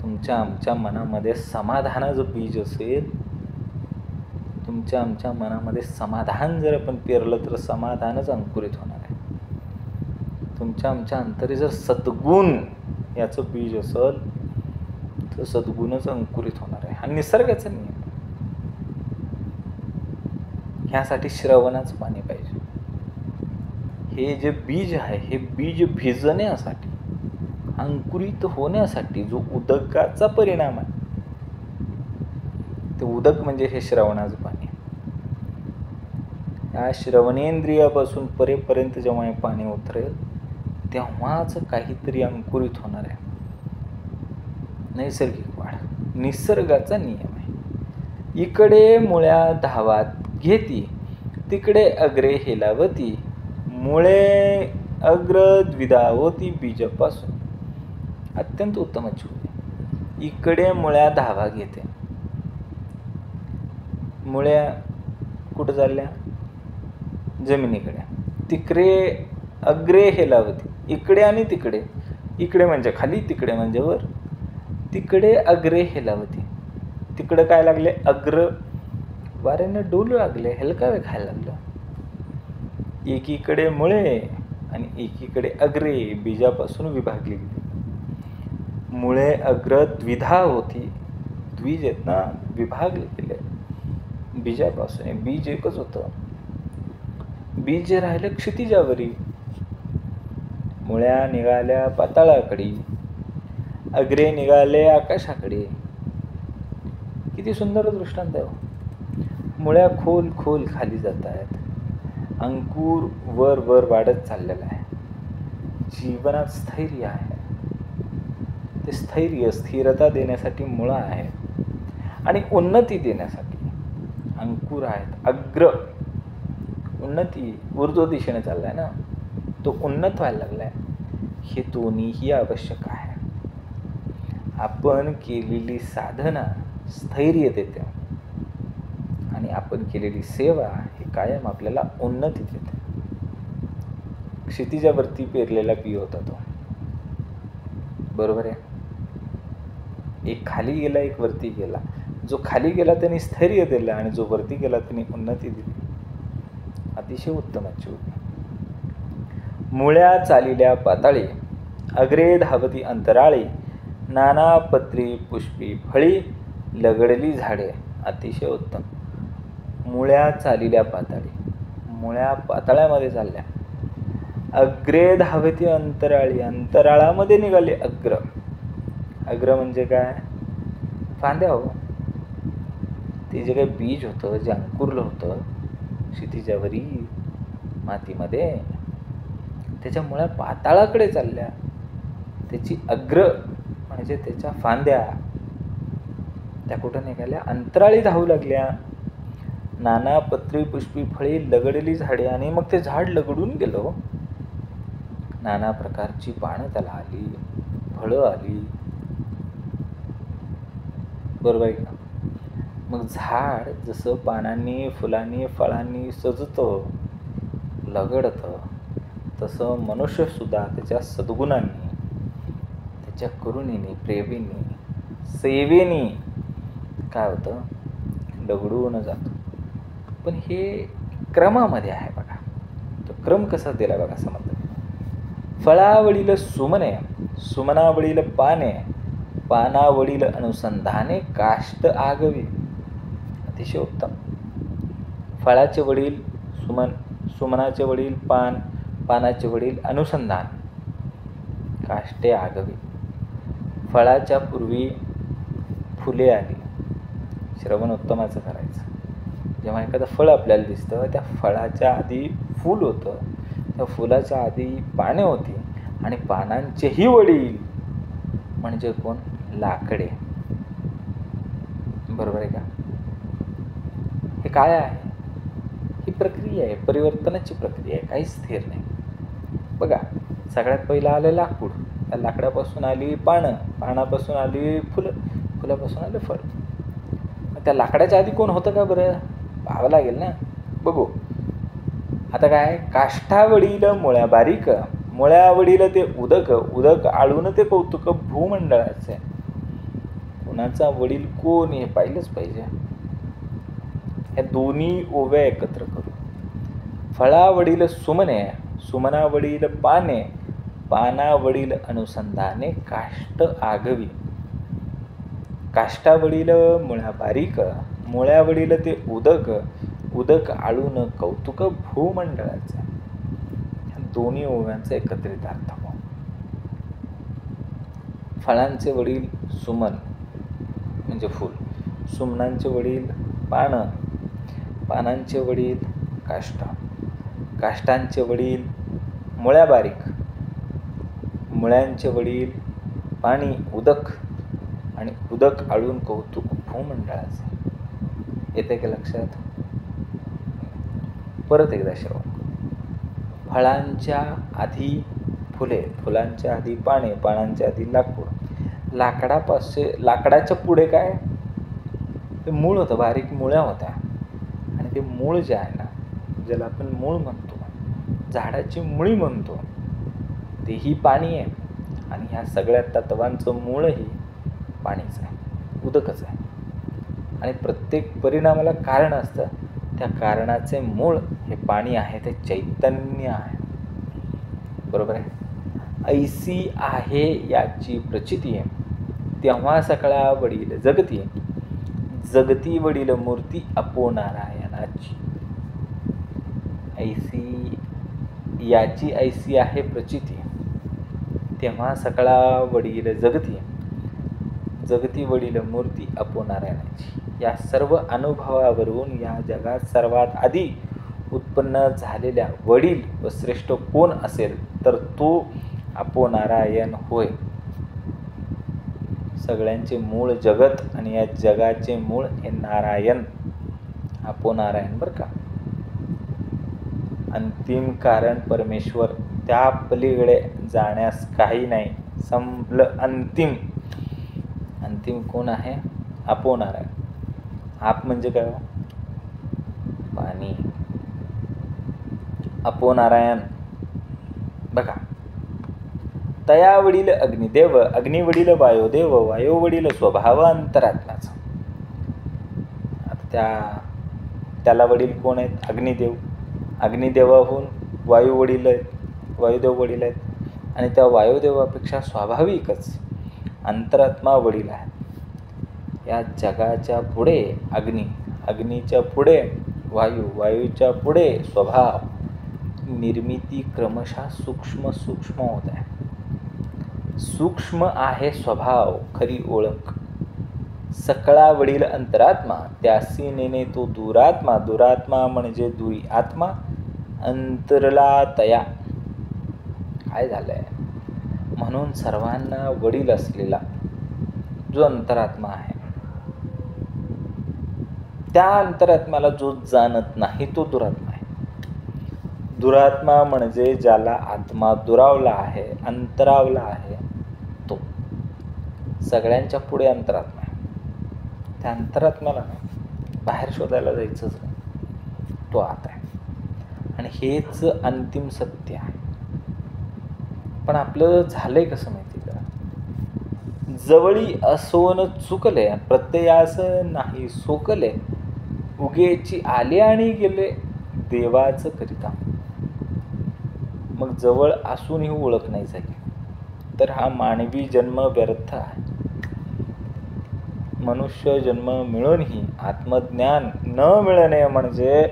तुमच्या आमच्या मनामध्ये समाधानाचं बीज असेल, तुमच्या आमच्या मनामध्ये समाधान जर आपण पेरलं तर समाधानच अंकुरित होणार आहे. तुमच्या आमच्या अंतरी जर सद्गुण याचं बीज असेल तर सद्गुणच अंकुरित होणार आहे. हा निसर्गाचा नियम. ह्यासाठी श्रवणाचं पाणी पाहिजे. हे जे बीज आहे हे बीज भिजण्यासाठी, अंकुरित होण्यासाठी जो उदकाचा परिणाम आहे, ते उदक म्हणजे हे श्रवणाचं पाणी. या श्रवणेंद्रियापासून परेपर्यंत जेव्हा हे पाणी उतरेल तेव्हाच काहीतरी अंकुरित होणार आहे. नैसर्गिक वाढ, निसर्गाचा नियम आहे. इकडे मुळ्या धावात घेती, तिकडे अग्रे हेलावती, मुळे अग्र द्विधावती बीजापासून. अत्यंत उत्तम आहे. इकडे मुळ्या धावा घेते. मुळ्या कुठं चालल्या? जमिनीकडे. तिकडे अग्रे हेलावती, इकडे आणि तिकडे. इकडे म्हणजे खाली, तिकडे म्हणजे वर. तिकडे अग्रे हेलावती. तिकडे काय लागले? अग्र. वाऱ्यानं डोलू लागले, हेलकावे खायला लागलं. एकीकडे मुळे आणि एकीकडे अग्रे बीजापासून विभागली गेली. मुळे अग्र द्विधा होती. द्विज आहेत ना, विभागले गेले बीजापासून. बीज एकच होतं. बीज राहिलं क्षितिजावरी. मुळ्या निघाल्या पाताळाकडे, अग्रे निघाले आकाशाकडे. किती सुंदर दृष्टांत आहे. मुळ्या खोल खोल खाली जात आहेत, अंकुर वर वर वाढत चाललेला आहे. जीवनात स्थैर्य आहे. ते स्थैर्य, स्थिरता देण्यासाठी मुळा आहे आणि उन्नती देण्यासाठी अंकुर आहेत. अग्र, उन्नती, ऊर्ध्व दिशेने चाललाय ना, तो उन्नत व्हायला लागलाय. हे दोन्हीही आवश्यक आहे. आपण केलेली साधना स्थैर्य देते आणि आपण केलेली सेवा ही कायम आपल्याला उन्नती देते. क्षितिजावरती पेरलेला बी होता तो, बरोबर आहे. एक खाली गेला, एक वरती गेला. जो खाली गेला त्यांनी स्थैर्य दिलं आणि जो वरती गेला त्यांनी उन्नती दिली. अतिशय उत्तम आहे. मुळ्या चालिल्या पाताळी, अग्रे धावती अंतराळी, नाना पत्री पुष्पी फळी, लगडली झाडे. अतिशय उत्तम. मुळ्या चालिल्या पाताळी, मुळ्या पाताळ्यामध्ये चालल्या. अग्रे धावती अंतराळी, अंतराळामध्ये निघाले अग्र. अग्र म्हणजे काय? फांद्या हो. ते जे काही बीज होतं, जे अंकुरलं होतं क्षितिजावरी मातीमध्ये, त्याच्या मुळ्या पाताळाकडे चालल्या. त्याची अग्र म्हणजे त्याच्या फांद्या त्या कुठं निघाल्या? अंतराळी धावू लागल्या. नाना पत्री पुष्पी फळी, लगडली झाडे. आणि मग ते झाड लगडून गेलं. नाना प्रकारची पानं त्याला आली, फळं आली, बरोबर आहे का? मग झाड जसं पानांनी, फुलांनी, फळांनी सजतं, लगडतं, तसं मनुष्य सुद्धा त्याच्या सद्गुणांनी, त्याच्या करुणेने, प्रेमेने, सेवेने काय होतं? लगडून जातो. पण हे क्रमामध्ये आहे बघा. तो क्रम कसा दिला बघा. समजलं? फळावळील सुमने, सुमनावळील पाने, पानावडील अनुसंधाने काष्ट आगवी. अतिशय उत्तम. फळाचे वडील सुमन, सुमनाचे वडील पान, पानाचे वडील अनुसंधान, काष्टे आगवी. फळाच्या पूर्वी फुले आली. श्रवण उत्तमाचं करायचं. जेव्हा एखादं फळ आपल्याला दिसतं त्या फळाच्या आधी फूल होतं, त्या फुलाच्या आधी पाने होती आणि पानांचेही वडील म्हणजे कोण? लाकडे. बरोबर आहे का? हे काय आहे? ही प्रक्रिया आहे, परिवर्तनाची प्रक्रिया आहे, काही स्थिर नाही. बघा, सगळ्यात पहिलं आलं लाकूड, त्या लाकडापासून आली पानं, पानापासून आली फुलं, फुलापासून आलं फळ. त्या लाकडाच्या आधी कोण होतं का बरं? पाहावं लागेल ना. बघू आता काय? काष्ठावडील मुळ्या बारीक, मुळ्यावडील ते उदक, उदक आळून ते कौतुक भूमंडळाचे. कुणाचा वडील कोण हे पाहिलंच पाहिजे. ह्या दोन्ही ओव्या एकत्र करू. फळावडील सुमने, सुमनावडील पाने, पानावडील अनुसंधाने काष्ट आगवी. काष्टावडील मुळ्या बारीक, मुळ्यावडील ते उदक, उदक आळून कौतुक भूमंडळाचे. ह्या दोन्ही ओव्यांचा एकत्रित अर्थ. फळांचे वडील सुमन म्हणजे फूल, सुमनांचे वडील पानं, पानांचे वडील काष्ट, काष्टांचे वडील मुळ्या बारीक, मुळ्यांचे वडील पाणी उदक आणि उदक आळून कौतुक भूमंडळाचे. येते का लक्षात? परत एकदा श्रवण. फळांच्या आधी फुले, फुलांच्या आधी पाने, पानांच्या आधी लाकूड, लाकडाच्या पुढे काय? ते मूळ होतं, बारीक मुळ्या होत्या. आणि ते मूळ जे आहे ना, ज्याला आपण मूळ म्हणतो, झाडाची मुळी म्हणतो, तेही पाणी आहे. आणि ह्या सगळ्या तत्वांचं मूळही पाणीच आहे, उदकच आहे. आणि प्रत्येक परिणामाला कारण असतं, त्या कारणाचे मूळ हे पाणी आहे, ते चैतन्य आहे. बरोबर आहे? ऐसी आहे याची प्रचिती आहे. तेव्हा सकळा वडील जगती, जगती वडील मूर्ती अपो नारायणाची. ऐसी याची ऐसी आहे प्रचिती, तेव्हा सकळा वडील जगती, जगती वडील मूर्ती अपो नारायणाची. या सर्व अनुभवावरून या जगात सर्वात आधी उत्पन्न झालेल्या वडील व श्रेष्ठ कोण असेल तर तो अपो नारायण होय. सगळ्यांचे मूळ जगत आणि या जगाचे मूळ हे नारायण, अपो नारायण. बरं का? अंतिम कारण परमेश्वर, त्या पलीकडे जाण्यास काही नाही. संपलं. अंतिम, अंतिम कोण आहे? अपो नारायण. आप म्हणजे काय? पाणी. अपो नारायण. बघा, तयावडील अग्निदेव, अग्निवडील वायुदेव, वायुवडील स्वभाव अंतरात्म्याचा. आता त्याला वडील कोण आहेत? अग्निदेव. अग्निदेवाहून वायू वडील आहेत, वायुदेव वडील आहेत. आणि त्या वायुदेवापेक्षा स्वाभाविकच अंतरात्मा वडील आहे. या जगाच्या पुढे अग्नी, अग्नीच्या पुढे वायू, वायूच्या पुढे स्वभाव, निर्मिती क्रमशः सूक्ष्म सूक्ष्म होत आहे. सूक्ष्म आहे स्वभाव, खरी ओळख. सकळा वडील अंतरात्मा, त्यासी नेने तो दुरात्मा, दुरात्मा म्हणजे दुरी आत्मा, अंतरला तया. काय झालंय? म्हणून सर्वांना वडील असलेला जो अंतरात्मा आहे, त्या अंतरात्म्याला जो जाणत नाही तो दुरात्मा आहे. दुरात्मा म्हणजे ज्याला आत्मा दुरावला आहे, अंतरावला आहे, तो. सगळ्यांच्या पुढे अंतरात्मा आहे. त्या अंतरात्म्याला बाहेर शोधायला जायचंच नाही, तो आत आहे. आणि हेच अंतिम सत्य आहे. पण आपलं झालंय कसं माहिती का? जवळी असोन चुकले, प्रत्ययास नाही सोकले, उगेची आले आणि गेले देवाचं करिता. मग जवळ असूनही ओळख नाही झाली तर हा मानवी जन्म व्यर्थ आहे. मनुष्य जन्म मिळूनही आत्मज्ञान न मिळणे म्हणजे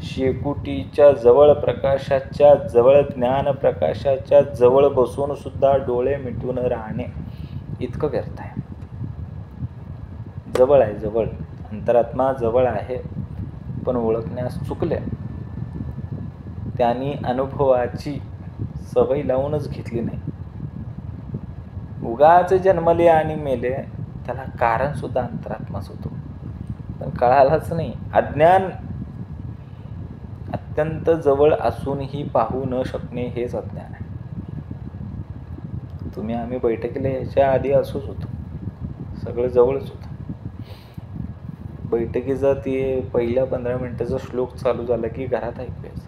शेकोटीच्या जवळ प्रकाशाच्या जवळ ज्ञान प्रकाशाच्या जवळ बसून सुद्धा डोळे मिटून राहणे इतकं व्यर्थ आहे. जवळ आहे, जवळ अंतरात्मा जवळ आहे, पण ओळखण्यास चुकले. त्यांनी अनुभवाची सवय लावूनच घेतली नाही. उगाच जन्मले आणि मेले. त्याला कारण सुद्धा अंतरात्माच होतो, पण कळालाच नाही. अज्ञान अत्यंत जवळ असूनही पाहू न शकणे हेच अज्ञान आहे. तुम्ही आम्ही बैठकीला याच्या आधी असंच होतो, सगळं जवळच होतं. बैठकीचा ते पहिल्या 15 मिनिटाचा श्लोक चालू झाला की घरात ऐकायचं.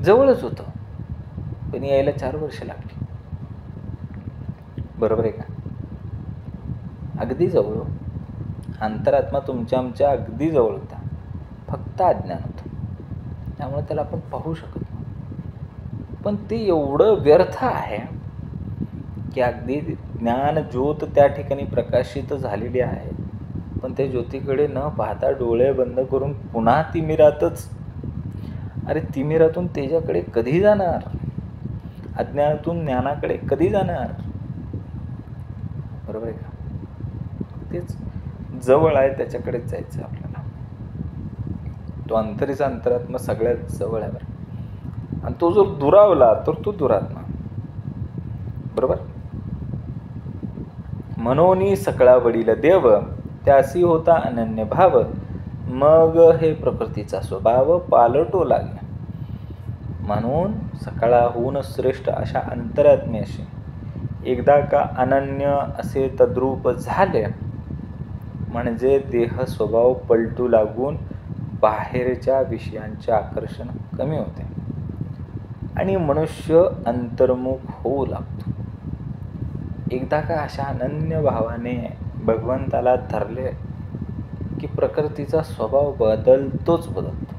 जवळच होतं, पण यायला 4 वर्ष लागली. बरोबर आहे का? अगदी जवळ. अंतरात्मा तुमच्या आमच्या अगदी जवळ होता, फक्त अज्ञान होतं. त्यामुळे त्याला आपण पाहू शकत नाही. पण ते एवढं व्यर्थ आहे की अगदी ज्ञान ज्योत त्या ठिकाणी प्रकाशित झालेली आहे, पण त्या ज्योतीकडे न पाहता डोळे बंद करून पुन्हा तिमिरातच. अरे तिमिरातून तेजाकडे कधी जाणार? अज्ञानातून ज्ञानाकडे कधी जाणार? बरोबर आहे का? तेच जवळ आहे, त्याच्याकडेच जायचं आपल्याला. तो अंतरीचा अंतरात्मा सगळ्यात जवळ आहे बरं. आणि तो जर दुरावला तर तो दुरात्मा. बरोबर. मनोनी सकळा वडील देव, त्यासी होता अनन्य भाव. मग हे प्रकृतीचा स्वभाव पालटो लागे. म्हणून सकाळाहून श्रेष्ठ अशा अंतरात्म्याशी एकदा का अनन्य असे तद्रूप झाले म्हणजे देह स्वभाव पलटू लागून बाहेरच्या विषयांचे आकर्षण कमी होते आणि मनुष्य अंतर्मुख होऊ लागतो. एकदा का अशा अनन्य भावाने भगवंताला धरले की प्रकृतीचा स्वभाव बदलतोच बदलतो.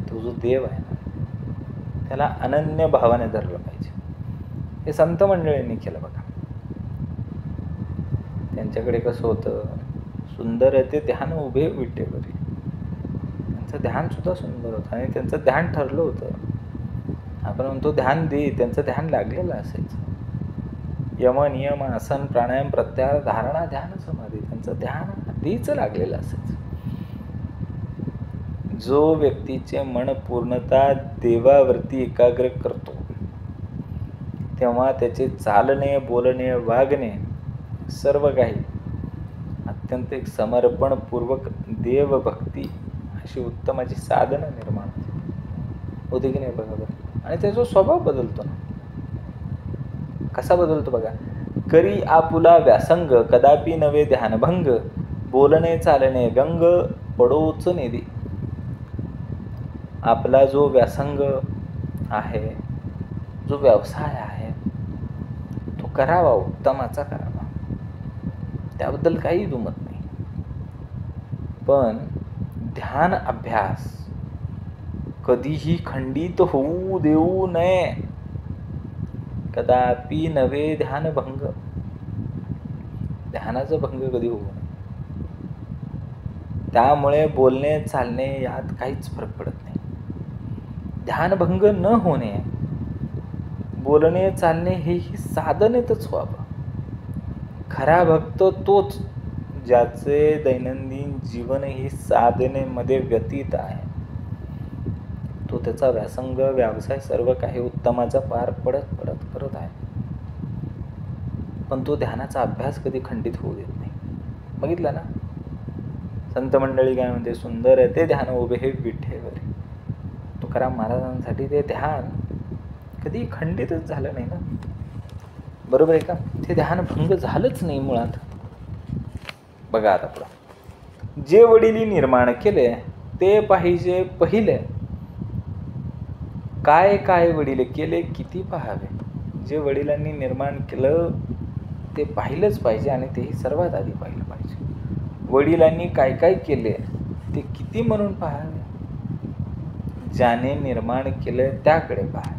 तो जो देव आहे ना, त्याला अनन्य भावाने धरलं पाहिजे. हे संत मंडळींनी केलं बघा. त्यांच्याकडे कसं होतं, सुंदर ते ध्यान उभे विटेवरी. त्यांचं ध्यान सुद्धा सुंदर होतं आणि त्यांचं ध्यान ठरलं होतं. आपण म्हणतो ध्यान दे, त्यांचं ध्यान लागलेलं असायचं. यम नियम आसन प्राणायाम प्रत्याहार धारणा ध्यान समाधी, त्यांचं ध्यान आधीच लागलेलं असायचं. जो व्यक्तीचे मन पूर्णतः देवावरती एकाग्र करतो तेव्हा त्याचे चालणे बोलणे वागणे सर्व काही अत्यंत एक समर्पणपूर्वक देवभक्ती अशी उत्तमाची साधनं निर्माण होते की नाही बघा. आणि त्याचा स्वभाव बदलतो ना. कसा बदलतो बघा. करी आपुला व्यासंग कदापि नवे ध्यानभंग, बोलणे चालणे व्यंग पडोच निधी. आपला जो व्यासंग आहे, जो व्यवसाय आहे, तो करावा, उत्तमाचा करावा, त्याबद्दल काही दुमत नाही. पण ध्यान अभ्यास कधीही खंडित होऊ देऊ नये. कदापि नवे ध्यानभंग, ध्यानाचा भंग कधी होऊ नये. त्यामुळे बोलणे चालणे यात काहीच फरक पडत नाही. ध्यानभंग न होणे, बोलणे चालणे हेही साधनेतच व्हावं. खरा भक्त तोच ज्याचे दैनंदिन जीवन ही साधनेमध्ये व्यतीत आहे. तो त्याचा व्यासंग व्यवसाय सर्व काही उत्तमाचा पार पडत करत आहे. पण तो ध्यानाचा अभ्यास कधी खंडित होऊ देत नाही. बघितलं ना, संत मंडळी काय म्हणते, सुंदर आहे ते ध्यान उभे हे विठेवरी. तुकाराम महाराजांसाठी ते ध्यान कधी खंडितच झालं नाही ना. बरोबर आहे का? ते ध्यान भंग झालंच नाही मुळात. बघा आता पुढं, जे वडिली निर्माण केले ते पाहिजे पहिले. काय काय वडील केले किती पाहावे. जे वडिलांनी निर्माण केलं ते पाहिलंच पाहिजे आणि तेही सर्वात आधी पाहिलं पाहिजे. वडिलांनी काय काय केले ते किती म्हणून पाहावे. ज्याने निर्माण केलं त्याकडे पहा,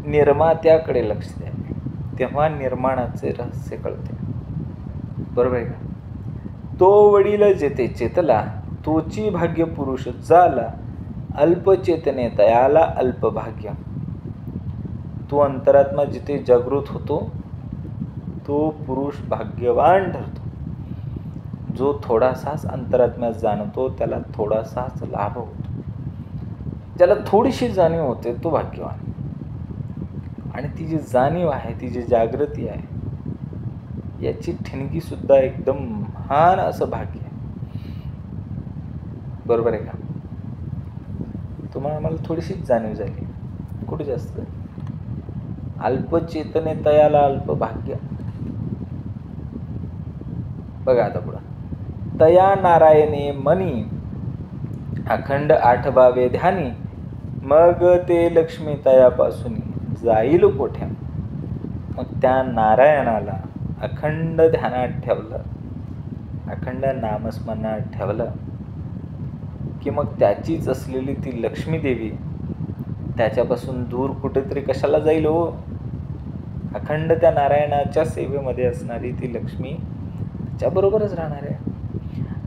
निर्मात्याकडे लक्ष द्यावे, तेव्हा निर्माणाचे रहस्य कळते. बरोबर आहे का? तो वडील जेथे चेतला, तोची भाग्य पुरुष झाला, अल्पचेतने तयाला अल्पभाग्य. तो अंतरात्मा जिथे जागृत होतो तो पुरुष भाग्यवान ठरतो. जो थोडासाच अंतरात्म्यात जाणतो त्याला थोडासाच लाभ होतो. ज्याला थोडीशी जाणीव होते तो भाग्यवान. आणि ती जी जाणीव आहे, ती जी जागृती आहे, याची ठिणगी सुद्धा एकदम महान असं भाग्य आहे. बरोबर आहे का? तुम्हाला मला थोडीशीच जाणीव झाली, कुठे जास्त. अल्पचेतने तयाला अल्प भाग्य. बघा आता पुढं. तया नारायणे मनी अखंड आठवावे ध्यानी, मग ते लक्ष्मी तयापासून जाईल कोठ्या. मग त्या नारायणाला अखंड ध्यानात ठेवलं, अखंड नामस्मरणात ठेवलं की मग त्याचीच असलेली ती लक्ष्मी देवी त्याच्यापासून दूर कुठेतरी कशाला जाईल हो? अखंड त्या नारायणाच्या सेवेमध्ये असणारी ती लक्ष्मी त्याच्याबरोबरच राहणार आहे.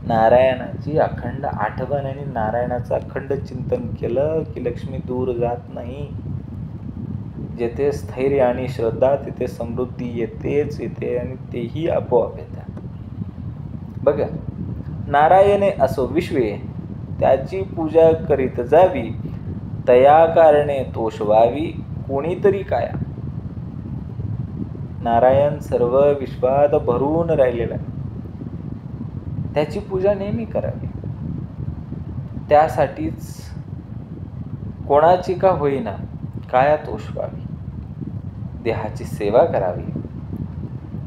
नारायणाची अखंड आठवण आणि नारायणाचं अखंड चिंतन केलं की लक्ष्मी दूर जात नाही. जेथे स्थैर्य आणि श्रद्धा तिथे समृद्धी येतेच येते आणि तेही आपोआप येतात. बघा, नारायणे असो विश्वे, त्याची पूजा करीत जावी, तया कारणे तोष व्हावी कोणीतरी काया. नारायण सर्व विश्वात भरून राहिलेला आहे, त्याची पूजा नेहमी करावी. त्यासाठीच कोणाची का होईना काया तोष व्हावी, देहाची सेवा करावी,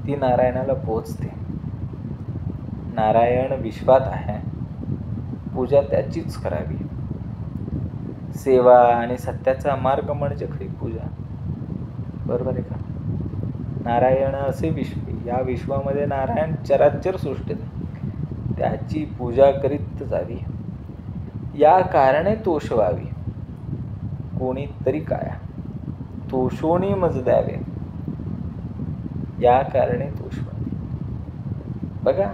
ती नारायणाला पोचते. नारायण विश्वात आहे, पूजा त्याचीच करावी. सेवा आणि सत्याचा मार्ग म्हणजे खरी पूजा. बरोबर आहे का? नारायण असे विश्व, या विश्वामध्ये नारायण चराचर सृष्टीत, त्याची पूजा करीत जावी. या कारणे तोष व्हावी कोणीतरी काया, तोषोनी मज द्यावे, या कारणे तोष व्हावी. बघा,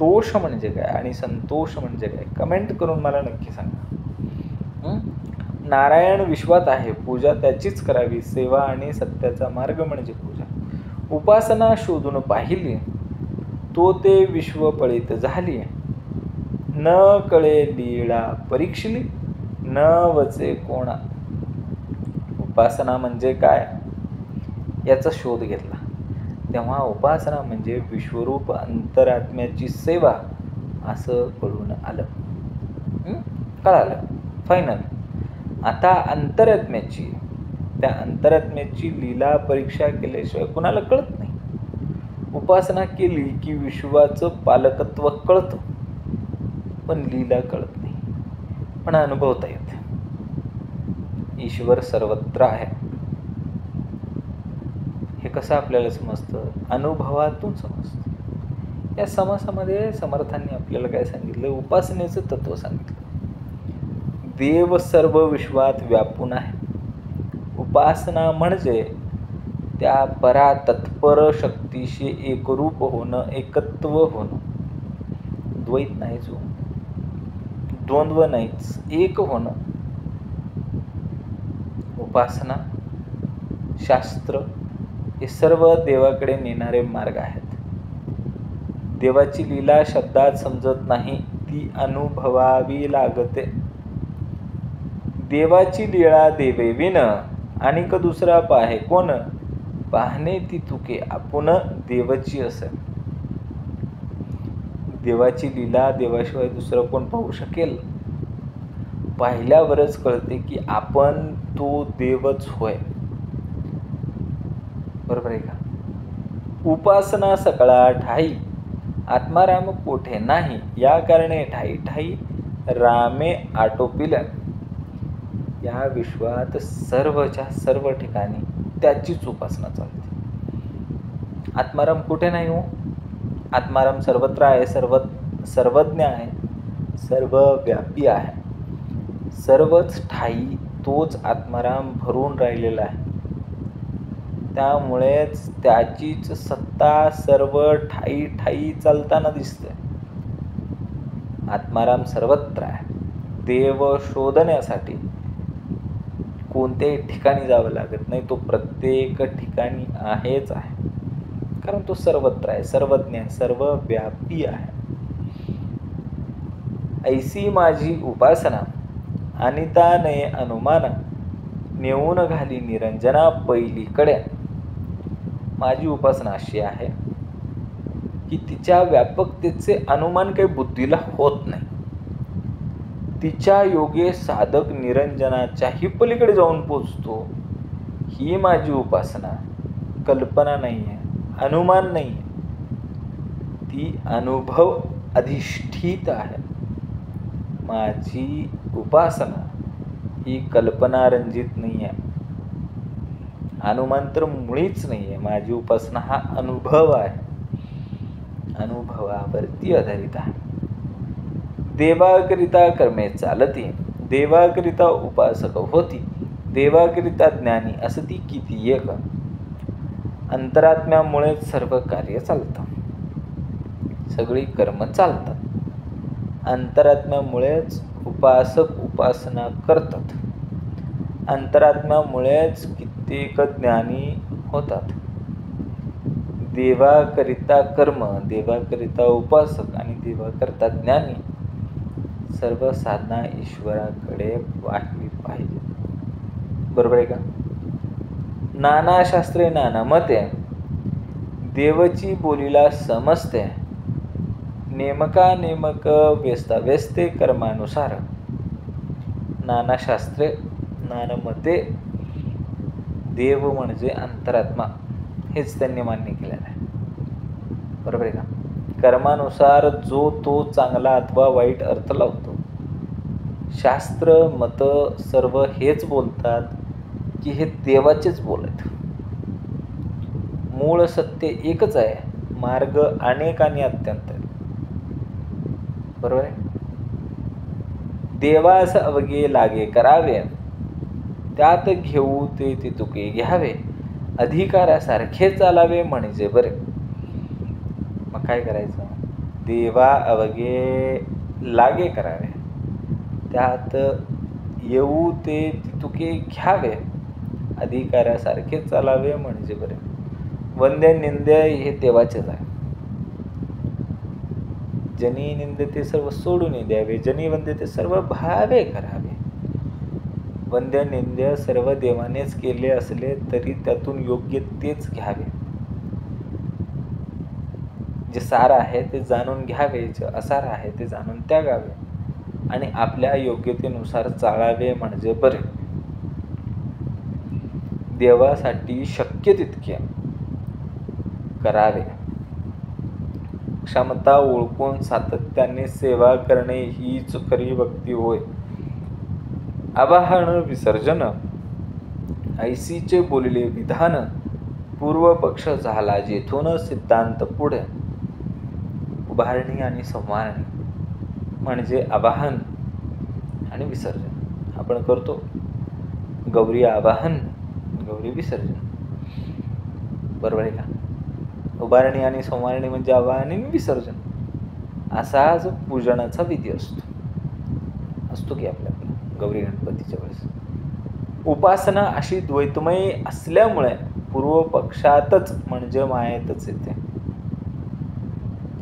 तोष म्हणजे काय आणि संतोष म्हणजे काय? कमेंट करून मला नक्की सांगा. नारायण विश्वात आहे, पूजा त्याचीच करावी. सेवा आणि सत्याचा मार्ग म्हणजे पूजा. उपासना शोधून पाहिली, तो ते विश्व पळीत झाली. न कळे लीळा परीक्षली, न वचे कोणा. उपासना म्हणजे काय याचा शोध घेतला तेव्हा उपासना म्हणजे विश्वरूप अंतरात्म्याची सेवा असं कळून आलं. कळालं फायनल. आता अंतरात्म्याची, त्या अंतरात्म्याची लीला परीक्षा केल्याशिवाय कुणाला कळत नाही. उपासना केली की विश्वाचं पालकत्व कळतं, पण लीला कळत नाही, पण अनुभवता येते. ईश्वर सर्वत्र आहे हे कसं आपल्याला समजतं? अनुभवातून समजतं. या समासामध्ये समर्थांनी आपल्याला काय सांगितलं? उपासनेचं तत्व सांगितलं. देव सर्व विश्वात व्यापून आहे. उपासना म्हणजे त्या परातत्पर शक्तीशी एकरूप होणं, एकत्व होणं. द्वैत नाहीच, द्वंद्व नाहीच, एक होणं. उपासना, शास्त्र हे सर्व देवाकडे नेणारे मार्ग आहेत. देवाची लीला शब्दात समजत नाही, ती अनुभवावी लागते. देवाची लीळा देवे विन, आणिक दुसरा पाहे कोण. पाहणे ती तुके आपण देवाची असे. देवाची लीला देवाशिवाय दुसरं कोण पाहू शकेल? पाहिल्यावरच कळते की आपण तो देवच होय. बरोबर आहे का? उपासना सकळा ठाई, आत्माराम कोठे नाही. या कारणे ठाई ठाई रामे आटोपिल्या. या विश्वात सर्वच्या सर्व ठिकाणी त्याचीच उपासना चालते. आत्माराम कुठे नाही हो? आत्माराम सर्वत्र आहे, सर्वज्ञ आहे, सर्वव्यापी आहे. सर्वच ठाई तोच आत्माराम भरून राहिलेला आहे. त्यामुळेच त्याचीच सत्ता सर्व ठाई ठाई चालताना दिसते. आत्माराम सर्वत्र आहे. देव शोधण्यासाठी कोणत्याही ठिकाणी जावं लागत नाही, तो प्रत्येक ठिकाणी आहेच आहे, कारण तो सर्वत्र आहे, सर्वज्ञ आहे, सर्वव्यापी आहे. ऐसी माझी उपासना अनिताने अनुमाना नेऊन घाली निरंजना पहिलीकडे. माझी उपासना अशी आहे की तिच्या व्यापकतेचे अनुमान काही बुद्धीला होत नाही. तिच्या योगे साधक निरंजनाच्याही पलीकडे जाऊन पोचतो. ही माझी उपासना कल्पना नाही आहे, अनुमान नाही आहे, ती अनुभव अधिष्ठित आहे. माझी उपासना ही कल्पना रंजित नाही आहे, अनुमान तर मुळीच नाही आहे. माझी उपासना हा अनुभव आहे, अनुभवावरती आधारित आहे. देवाकरिता कर्मे चालती, देवाकरिता उपासक होती, देवाकरिता ज्ञानी असती किती एक. अंतरात्म्यामुळेच सर्व कार्य चालतं, सगळी कर्म चालतात. अंतरात्म्यामुळेच उपासक उपासना करतात, अंतरात्म्यामुळेच कित्येक ज्ञानी होतात. देवाकरिता कर्म, देवाकरिता उपासक आणि देवाकरिता ज्ञानी, सर्व साधना ईश्वराकडे वाहिली पाहिजे. बरोबर आहे का? नाना शास्त्रे नाना मते, देवची बोलीला समजते, नेमका नेमक व्यस्ताव्यस्ते कर्मानुसार. नाना शास्त्रे नाना मते, देव म्हणजे अंतरात्मा, हेच त्यांनी मान्य केलेलं आहे. बरोबर आहे का? कर्मानुसार जो तो चांगला अथवा वाईट अर्थ लावतो. शास्त्र मत सर्व हेच बोलतात की हे देवाचेच बोलत. मूळ सत्य एकच आहे, मार्ग अनेक आणि अत्यंत आहे. बरोबर आहे? देवास अवघे लागे करावे, त्यात घेऊ ते तुके घ्यावे, अधिकारासारखे चालावे म्हणजे बरे. मग काय करायचं? देवा अवघे लागे करावे, त्यात येऊ ते तुके घ्यावे, अधिकारासारखे चालावे म्हणजे बरे. वंद्य निंद्य हे देवाचेच आहे. जनी निंद ते सर्व सोडून द्यावे, जनी वंद्य ते सर्व भावे करावे. वंद्य निंद्य सर्व देवानेच केले असले तरी त्यातून योग्य तेच घ्यावे. जे सार आहे ते जाणून घ्यावे, जे असार आहे ते जाणून त्यागावे आणि आपल्या योग्यतेनुसार चालावे म्हणजे बरे. देवासाठी शक्य तितके करावे. क्षमता ओळखून सातत्याने सेवा करणे हीच खरी भक्ती होय. आवाहन विसर्जन ऐसीचे बोलले विधान, पूर्व पक्ष झाला जेथून सिद्धांत पुढे. उभारणी आणि संवारणी म्हणजे आवाहन आणि विसर्जन. आपण करतो गौरी आवाहन, गौरी विसर्जन. बरोबर आहे का? उभारणी आणि संवारणी म्हणजे आवाहन आणि विसर्जन. असाच पूजनाचा विधी असतो की आपल्याकडे गौरी गणपतीच्या वेळेस. उपासना अशी द्वैतमय असल्यामुळे पूर्व पक्षातच म्हणजे मायेतच येते.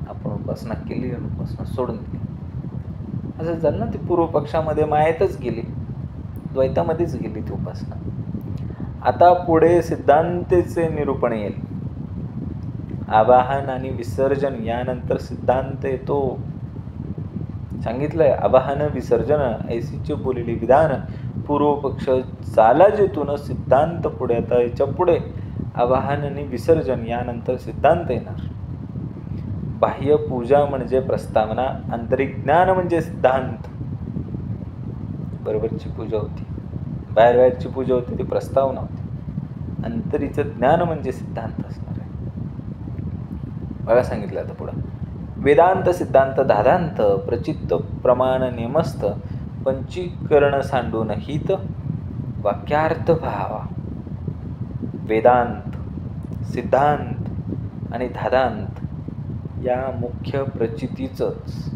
आपण उपासना केली आणि उपासना सोडून दिली असं झालं ना. ती पूर्व पक्षामध्ये मायेतच गेली, द्वैतामध्येच गेली ती उपासना. आता पुढे सिद्धांतेचे निरूपण येईल. आवाहन आणि विसर्जन यानंतर सिद्धांत येतो. सांगितलंय आवाहन विसर्जन ऐसीचे बोललेले विधान, पूर्व पक्ष चाला जेतून सिद्धांत पुढे. आता याच्या पुढे आवाहन आणि विसर्जन यानंतर सिद्धांत येणार. बाह्य पूजा म्हणजे प्रस्तावना, आंतरिक ज्ञान म्हणजे सिद्धांत. बरोबरची पूजा होती, बाहेरची पूजा होती ती प्रस्तावना होती. अंतरीचं ज्ञान म्हणजे सिद्धांत असणार आहे. बघा सांगितलं आता पुढं. वेदांत सिद्धांत दादांत, प्रचित्त प्रमाण नेमस्त, पंचीकरण सांडून हित, वाक्यार्थ भावा. वेदांत सिद्धांत आणि धादांत या मुख्य प्रचितीचंच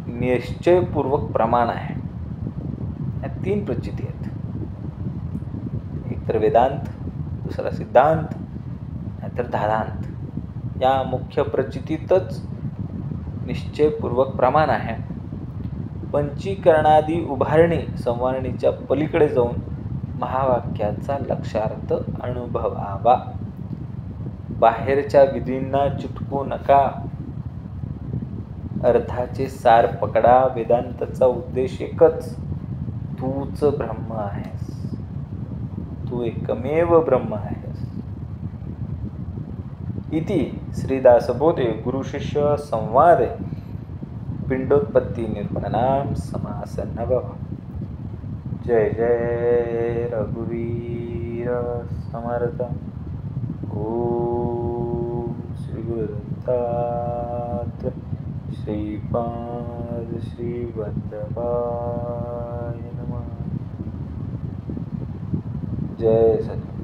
निश्चयपूर्वक प्रमाण आहे. या 3 प्रचिती आहेत. एक तर वेदांत, दुसरा सिद्धांत, नाहीतर धादांत. या मुख्य प्रचितीतच निश्चयपूर्वक प्रमाण आहे. पंचीकरणादी उभारणी संवारणीच्या पलीकडे जाऊन महावाक्याचा लक्षार्थ अनुभवावा. बाहेरच्या विधींना चिटकू नका. अर्थाचे सार पकडा. वेदांताचा उद्देश एकच, तूच ब्रह्म आहेस. तू एकमेव ब्रह्म आहेस. इति श्रीदासबोधे गुरुशिष्य संवादे पिंडोत्पत्ती निर्गुणनाम समास नवम. जय जय रघुवीर समर्थ. ओम श्री गुरु दत्तात्रेय श्रीपाद श्रीवल्लभाय नमः. जय सद्गुरु.